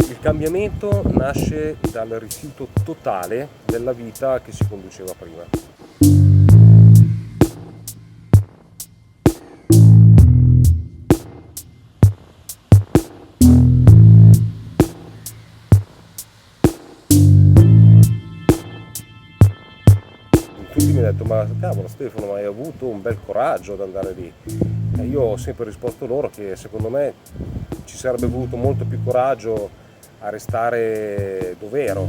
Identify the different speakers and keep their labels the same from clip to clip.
Speaker 1: Il cambiamento nasce dal rifiuto totale della vita che si conduceva prima. Tutti mi hanno detto: ma cavolo Stefano, ma hai avuto un bel coraggio ad andare lì. E io ho sempre risposto loro che secondo me ci sarebbe voluto molto più coraggio a restare dove ero.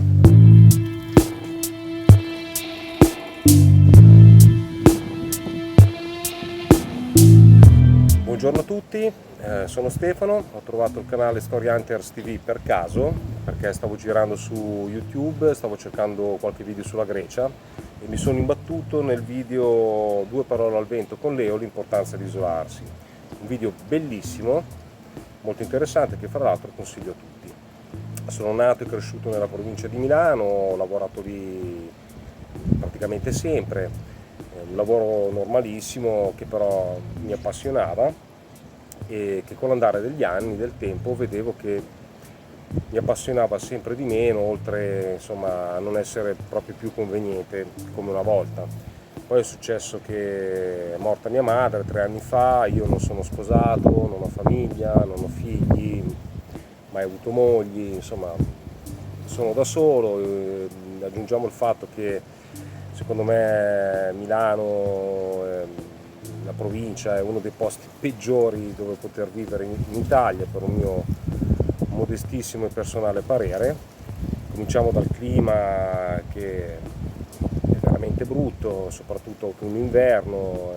Speaker 1: Buongiorno a tutti, sono Stefano, ho trovato il canale Story Hunters TV per caso, perché stavo girando su YouTube, stavo cercando qualche video sulla Grecia e mi sono imbattuto nel video Due parole al vento con Leo, l'importanza di isolarsi. Un video bellissimo, molto interessante, che fra l'altro consiglio a tutti. Sono nato e cresciuto nella provincia di Milano, ho lavorato lì praticamente sempre, un lavoro normalissimo che però mi appassionava e che con l'andare degli anni, del tempo, vedevo che mi appassionava sempre di meno, oltre insomma a non essere proprio più conveniente come una volta. Poi è successo che è morta mia madre 3 anni fa, io non sono sposato, non ho famiglia, non ho figli, mai avuto mogli, insomma sono da solo, aggiungiamo il fatto che secondo me Milano, la provincia, è uno dei posti peggiori dove poter vivere in Italia, per un mio modestissimo e personale parere. Cominciamo dal clima che è veramente brutto, soprattutto autunno-inverno,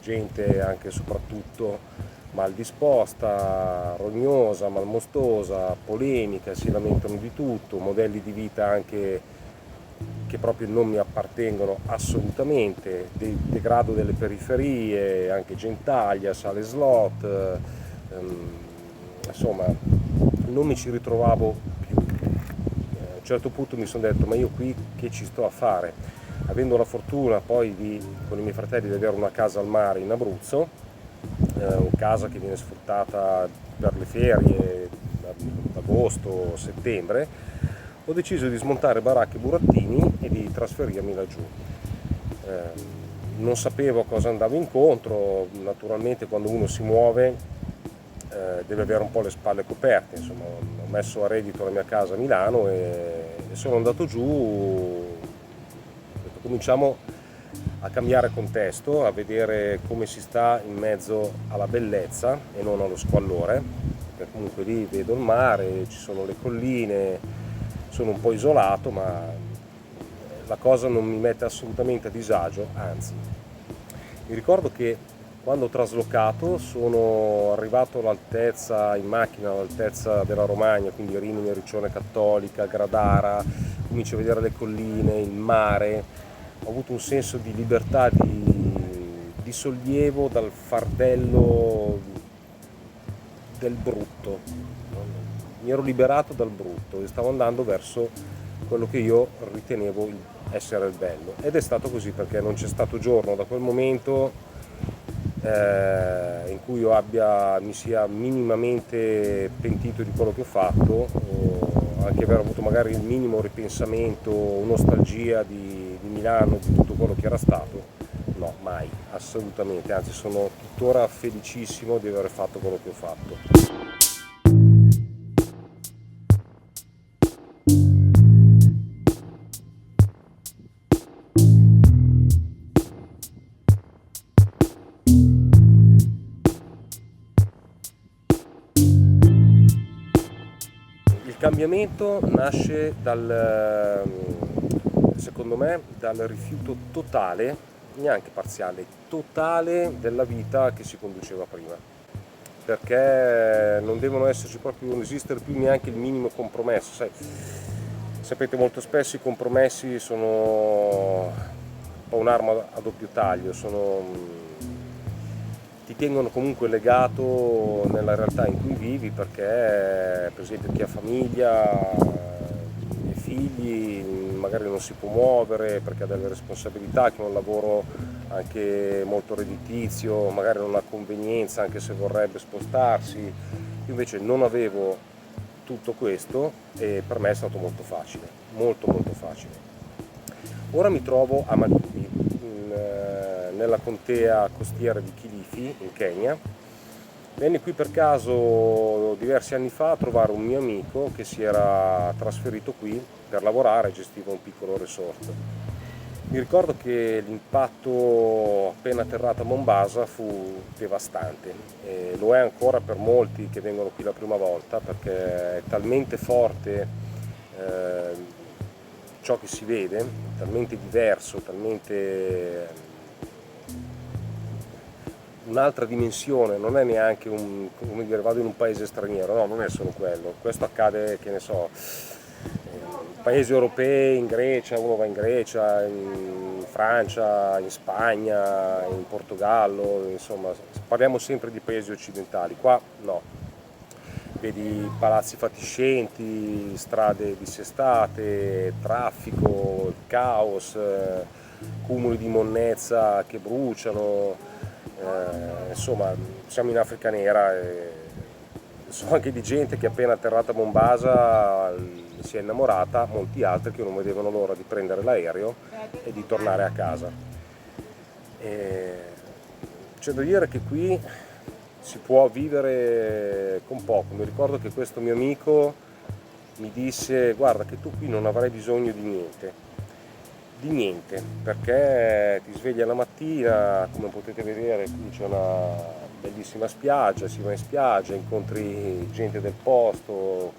Speaker 1: gente anche e soprattutto mal disposta, rognosa, malmostosa, polemica, si lamentano di tutto, modelli di vita anche che proprio non mi appartengono assolutamente, degrado delle periferie, anche Gentaglia, sale slot, insomma non mi ci ritrovavo più. A un certo punto mi sono detto: ma io qui che ci sto a fare? Avendo la fortuna poi con i miei fratelli di avere una casa al mare in Abruzzo, una casa che viene sfruttata per le ferie da agosto, settembre, ho deciso di smontare baracche e burattini e di trasferirmi laggiù. Non sapevo a cosa andavo incontro, naturalmente quando uno si muove deve avere un po' le spalle coperte, insomma ho messo a reddito la mia casa a Milano e sono andato giù, ho detto, cominciamo a cambiare contesto, a vedere come si sta in mezzo alla bellezza e non allo squallore, perché comunque lì vedo il mare, ci sono le colline, sono un po' isolato, ma la cosa non mi mette assolutamente a disagio, anzi. Mi ricordo che quando ho traslocato sono arrivato all'altezza, in macchina, all'altezza della Romagna, quindi Rimini, Riccione Cattolica, Gradara, comincio a vedere le colline, il mare, ho avuto un senso di libertà, di sollievo dal fardello del brutto. Mi ero liberato dal brutto e stavo andando verso quello che io ritenevo essere il bello, ed è stato così, perché non c'è stato giorno da quel momento in cui io mi sia minimamente pentito di quello che ho fatto, o anche aver avuto magari il minimo ripensamento o nostalgia di Milano, di tutto quello che era stato. No, mai, assolutamente, anzi sono tuttora felicissimo di aver fatto quello che ho fatto. Il cambiamento nasce secondo me, dal rifiuto totale, neanche parziale, totale della vita che si conduceva prima. Perché non devono esserci proprio, non esistere più neanche il minimo compromesso. Sapete, molto spesso i compromessi sono un po' un'arma a doppio taglio, ti tengono comunque legato nella realtà in cui vivi, perché per esempio chi ha famiglia e figli magari non si può muovere perché ha delle responsabilità, chi ha un lavoro anche molto redditizio magari non ha convenienza anche se vorrebbe spostarsi. Io invece non avevo tutto questo e per me è stato molto facile, molto facile. Ora mi trovo a Malindi, nella contea costiera di Kilifi, in Kenya. Venni qui per caso diversi anni fa a trovare un mio amico che si era trasferito qui per lavorare e gestiva un piccolo resort. Mi ricordo che l'impatto appena atterrato a Mombasa fu devastante e lo è ancora per molti che vengono qui la prima volta, perché è talmente forte ciò che si vede, talmente diverso, talmente un'altra dimensione, non è neanche come dire, vado in un paese straniero, no, non è solo quello. Questo accade, che ne so, paesi europei, in Grecia, uno va in Grecia, in Francia, in Spagna, in Portogallo, insomma, parliamo sempre di paesi occidentali, qua no. Vedi palazzi fatiscenti, strade dissestate, traffico, caos, cumuli di monnezza che bruciano, insomma siamo in Africa nera e so anche di gente che appena atterrata a Mombasa si è innamorata, molti altri che non vedevano l'ora di prendere l'aereo e di tornare a casa. C'è da dire che qui si può vivere con poco. Mi ricordo che questo mio amico mi disse: guarda che tu qui non avrai bisogno di niente, perché ti svegli la mattina, come potete vedere qui c'è una bellissima spiaggia, si va in spiaggia, incontri gente del posto,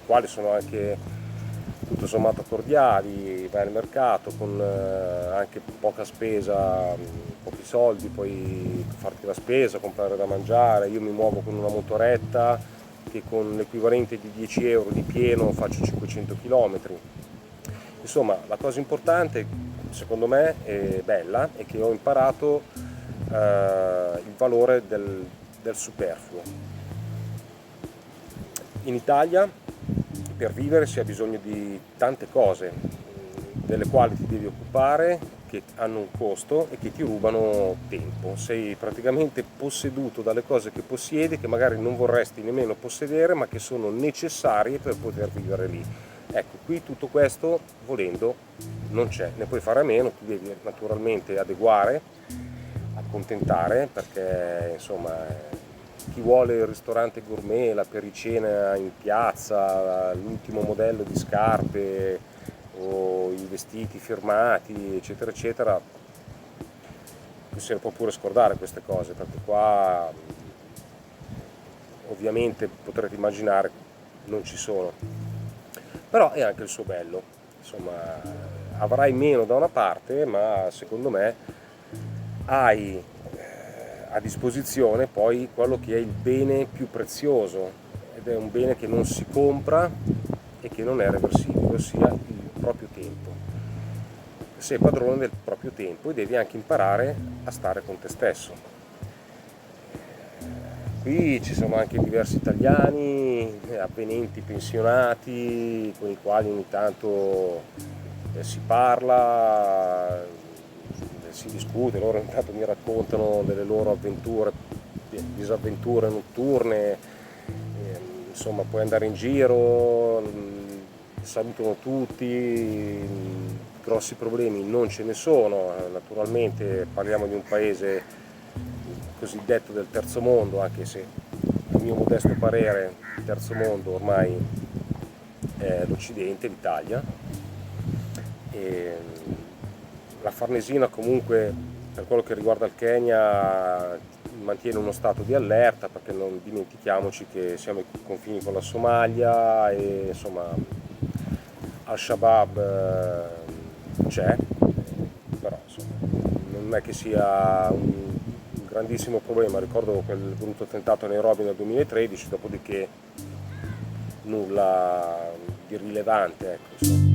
Speaker 1: quali sono anche tutto sommato cordiali, vai al mercato con anche poca spesa, pochi soldi, puoi farti la spesa, comprare da mangiare. Io mi muovo con una motoretta che con l'equivalente di 10 euro di pieno faccio 500 km. Insomma, la cosa importante, secondo me, è bella, è che ho imparato il valore del superfluo. In Italia per vivere si ha bisogno di tante cose, delle quali ti devi occupare, che hanno un costo e che ti rubano tempo. Sei praticamente posseduto dalle cose che possiedi, che magari non vorresti nemmeno possedere, ma che sono necessarie per poter vivere lì. Ecco, qui tutto questo, volendo, non c'è, ne puoi fare a meno, tu devi naturalmente adeguare, accontentare, perché insomma chi vuole il ristorante gourmet, la pericena in piazza, l'ultimo modello di scarpe o i vestiti firmati, eccetera eccetera, se ne può pure scordare queste cose, perché qua ovviamente potrete immaginare non ci sono, però è anche il suo bello. Insomma, avrai meno da una parte, ma secondo me hai a disposizione poi quello che è il bene più prezioso, ed è un bene che non si compra e che non è reversibile, ossia il proprio tempo. Sei padrone del proprio tempo e devi anche imparare a stare con te stesso. Qui ci sono anche diversi italiani, avvenenti pensionati, con i quali ogni tanto si parla, si discute, loro intanto mi raccontano delle loro avventure, disavventure notturne, insomma puoi andare in giro, salutano tutti, grossi problemi non ce ne sono. Naturalmente parliamo di un paese cosiddetto del terzo mondo, anche se a mio modesto parere il terzo mondo ormai è l'Occidente, l'Italia. La Farnesina comunque, per quello che riguarda il Kenya, mantiene uno stato di allerta, perché non dimentichiamoci che siamo ai confini con la Somalia e insomma Al-Shabaab c'è, però insomma, non è che sia un grandissimo problema. Ricordo quel brutto attentato a Nairobi nel 2013, dopodiché nulla di rilevante, ecco.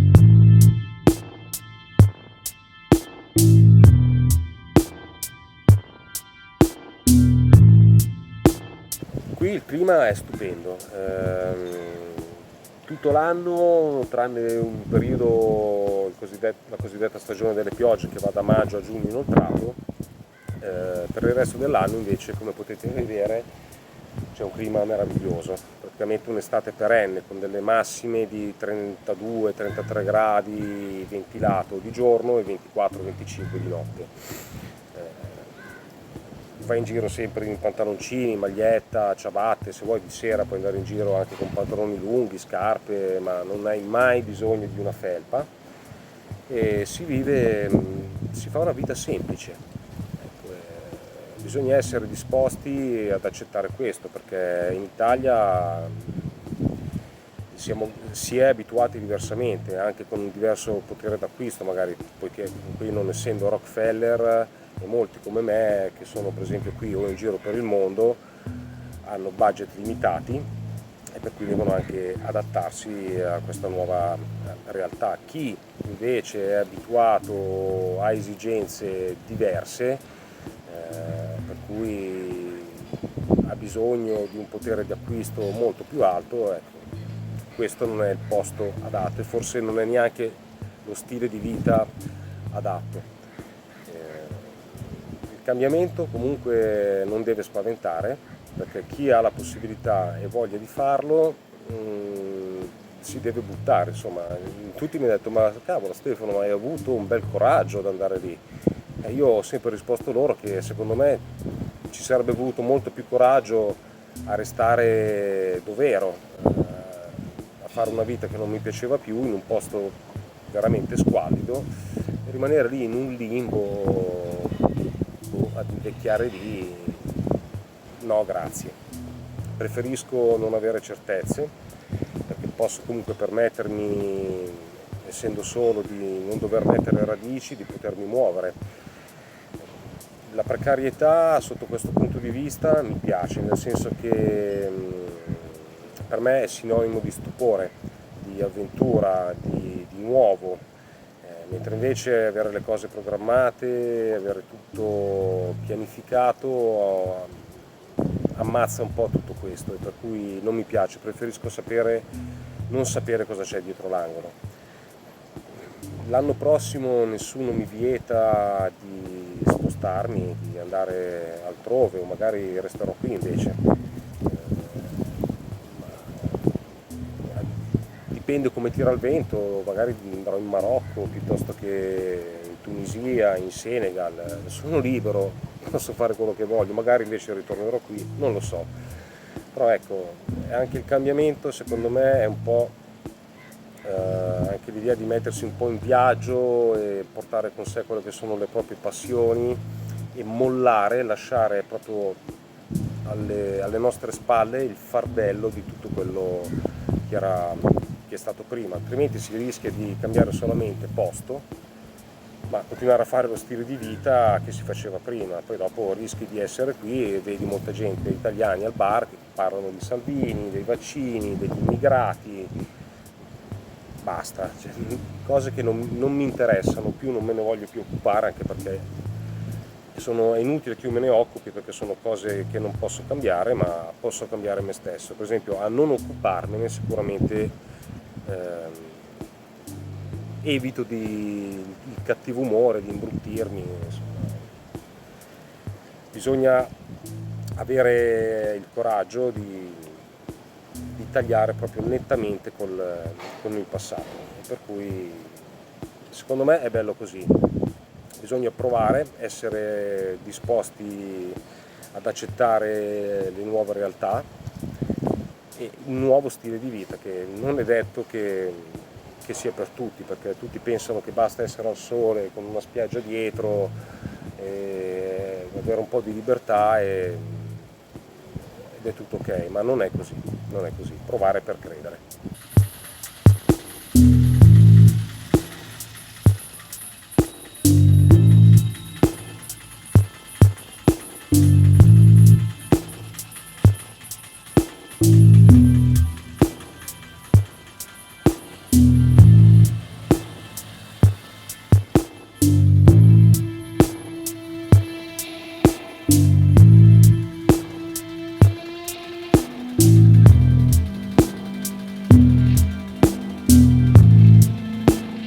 Speaker 1: Qui il clima è stupendo, tutto l'anno tranne un periodo, la cosiddetta stagione delle piogge, che va da maggio a giugno inoltrato. Per il resto dell'anno invece, come potete vedere, c'è un clima meraviglioso, praticamente un'estate perenne con delle massime di 32-33 gradi ventilato di giorno e 24-25 di notte. Vai in giro sempre in pantaloncini, maglietta, ciabatte, se vuoi di sera puoi andare in giro anche con pantaloni lunghi, scarpe, ma non hai mai bisogno di una felpa e si fa una vita semplice. Ecco, bisogna essere disposti ad accettare questo, perché in Italia si è abituati diversamente, anche con un diverso potere d'acquisto magari, poiché qui non essendo Rockefeller e molti come me che sono per esempio qui o in giro per il mondo hanno budget limitati e per cui devono anche adattarsi a questa nuova realtà. Chi invece è abituato a esigenze diverse, per cui ha bisogno di un potere di acquisto molto più alto, ecco, questo non è il posto adatto e forse non è neanche lo stile di vita adatto. Il cambiamento comunque non deve spaventare, perché chi ha la possibilità e voglia di farlo si deve buttare, insomma. Tutti mi hanno detto: ma cavolo Stefano, ma hai avuto un bel coraggio ad andare lì. E io ho sempre risposto loro che secondo me ci sarebbe voluto molto più coraggio a restare dove ero, a fare una vita che non mi piaceva più in un posto veramente squallido e rimanere lì in un limbo ad invecchiare lì. No, grazie. Preferisco non avere certezze, perché posso comunque permettermi, essendo solo, di non dover mettere radici, di potermi muovere. La precarietà sotto questo punto di vista mi piace, nel senso che per me è sinonimo di stupore, di avventura, di nuovo, mentre invece avere le cose programmate, avere tutto pianificato ammazza un po' tutto questo e per cui non mi piace, preferisco non sapere cosa c'è dietro l'angolo. L'anno prossimo nessuno mi vieta di spostarmi, di andare altrove o magari resterò qui invece. Dipende come tira il vento, magari andrò in Marocco piuttosto che in Tunisia, in Senegal, sono libero, posso fare quello che voglio, magari invece ritornerò qui, non lo so. Però ecco, anche il cambiamento secondo me è un po' anche l'idea di mettersi un po' in viaggio e portare con sé quelle che sono le proprie passioni e mollare, lasciare proprio alle nostre spalle il fardello di tutto quello che è stato prima, altrimenti si rischia di cambiare solamente posto, ma continuare a fare lo stile di vita che si faceva prima, poi dopo rischi di essere qui e vedi molta gente, italiani al bar che parlano di Salvini, dei vaccini, degli immigrati, basta, cioè, cose che non mi interessano più, non me ne voglio più occupare, anche perché è inutile che io me ne occupi, perché sono cose che non posso cambiare, ma posso cambiare me stesso. Per esempio, a non occuparmene sicuramente evito il cattivo umore, di imbruttirmi, insomma. Bisogna avere il coraggio di tagliare proprio nettamente con il passato, per cui secondo me è bello così. Bisogna provare, essere disposti ad accettare le nuove realtà e un nuovo stile di vita che non è detto che sia per tutti, perché tutti pensano che basta essere al sole con una spiaggia dietro e avere un po' di libertà ed è tutto ok, ma non è così, provare per credere.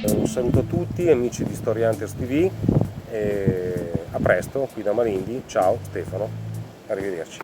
Speaker 1: Un saluto a tutti amici di Story Hunters TV e a presto qui da Malindi. Ciao Stefano, arrivederci.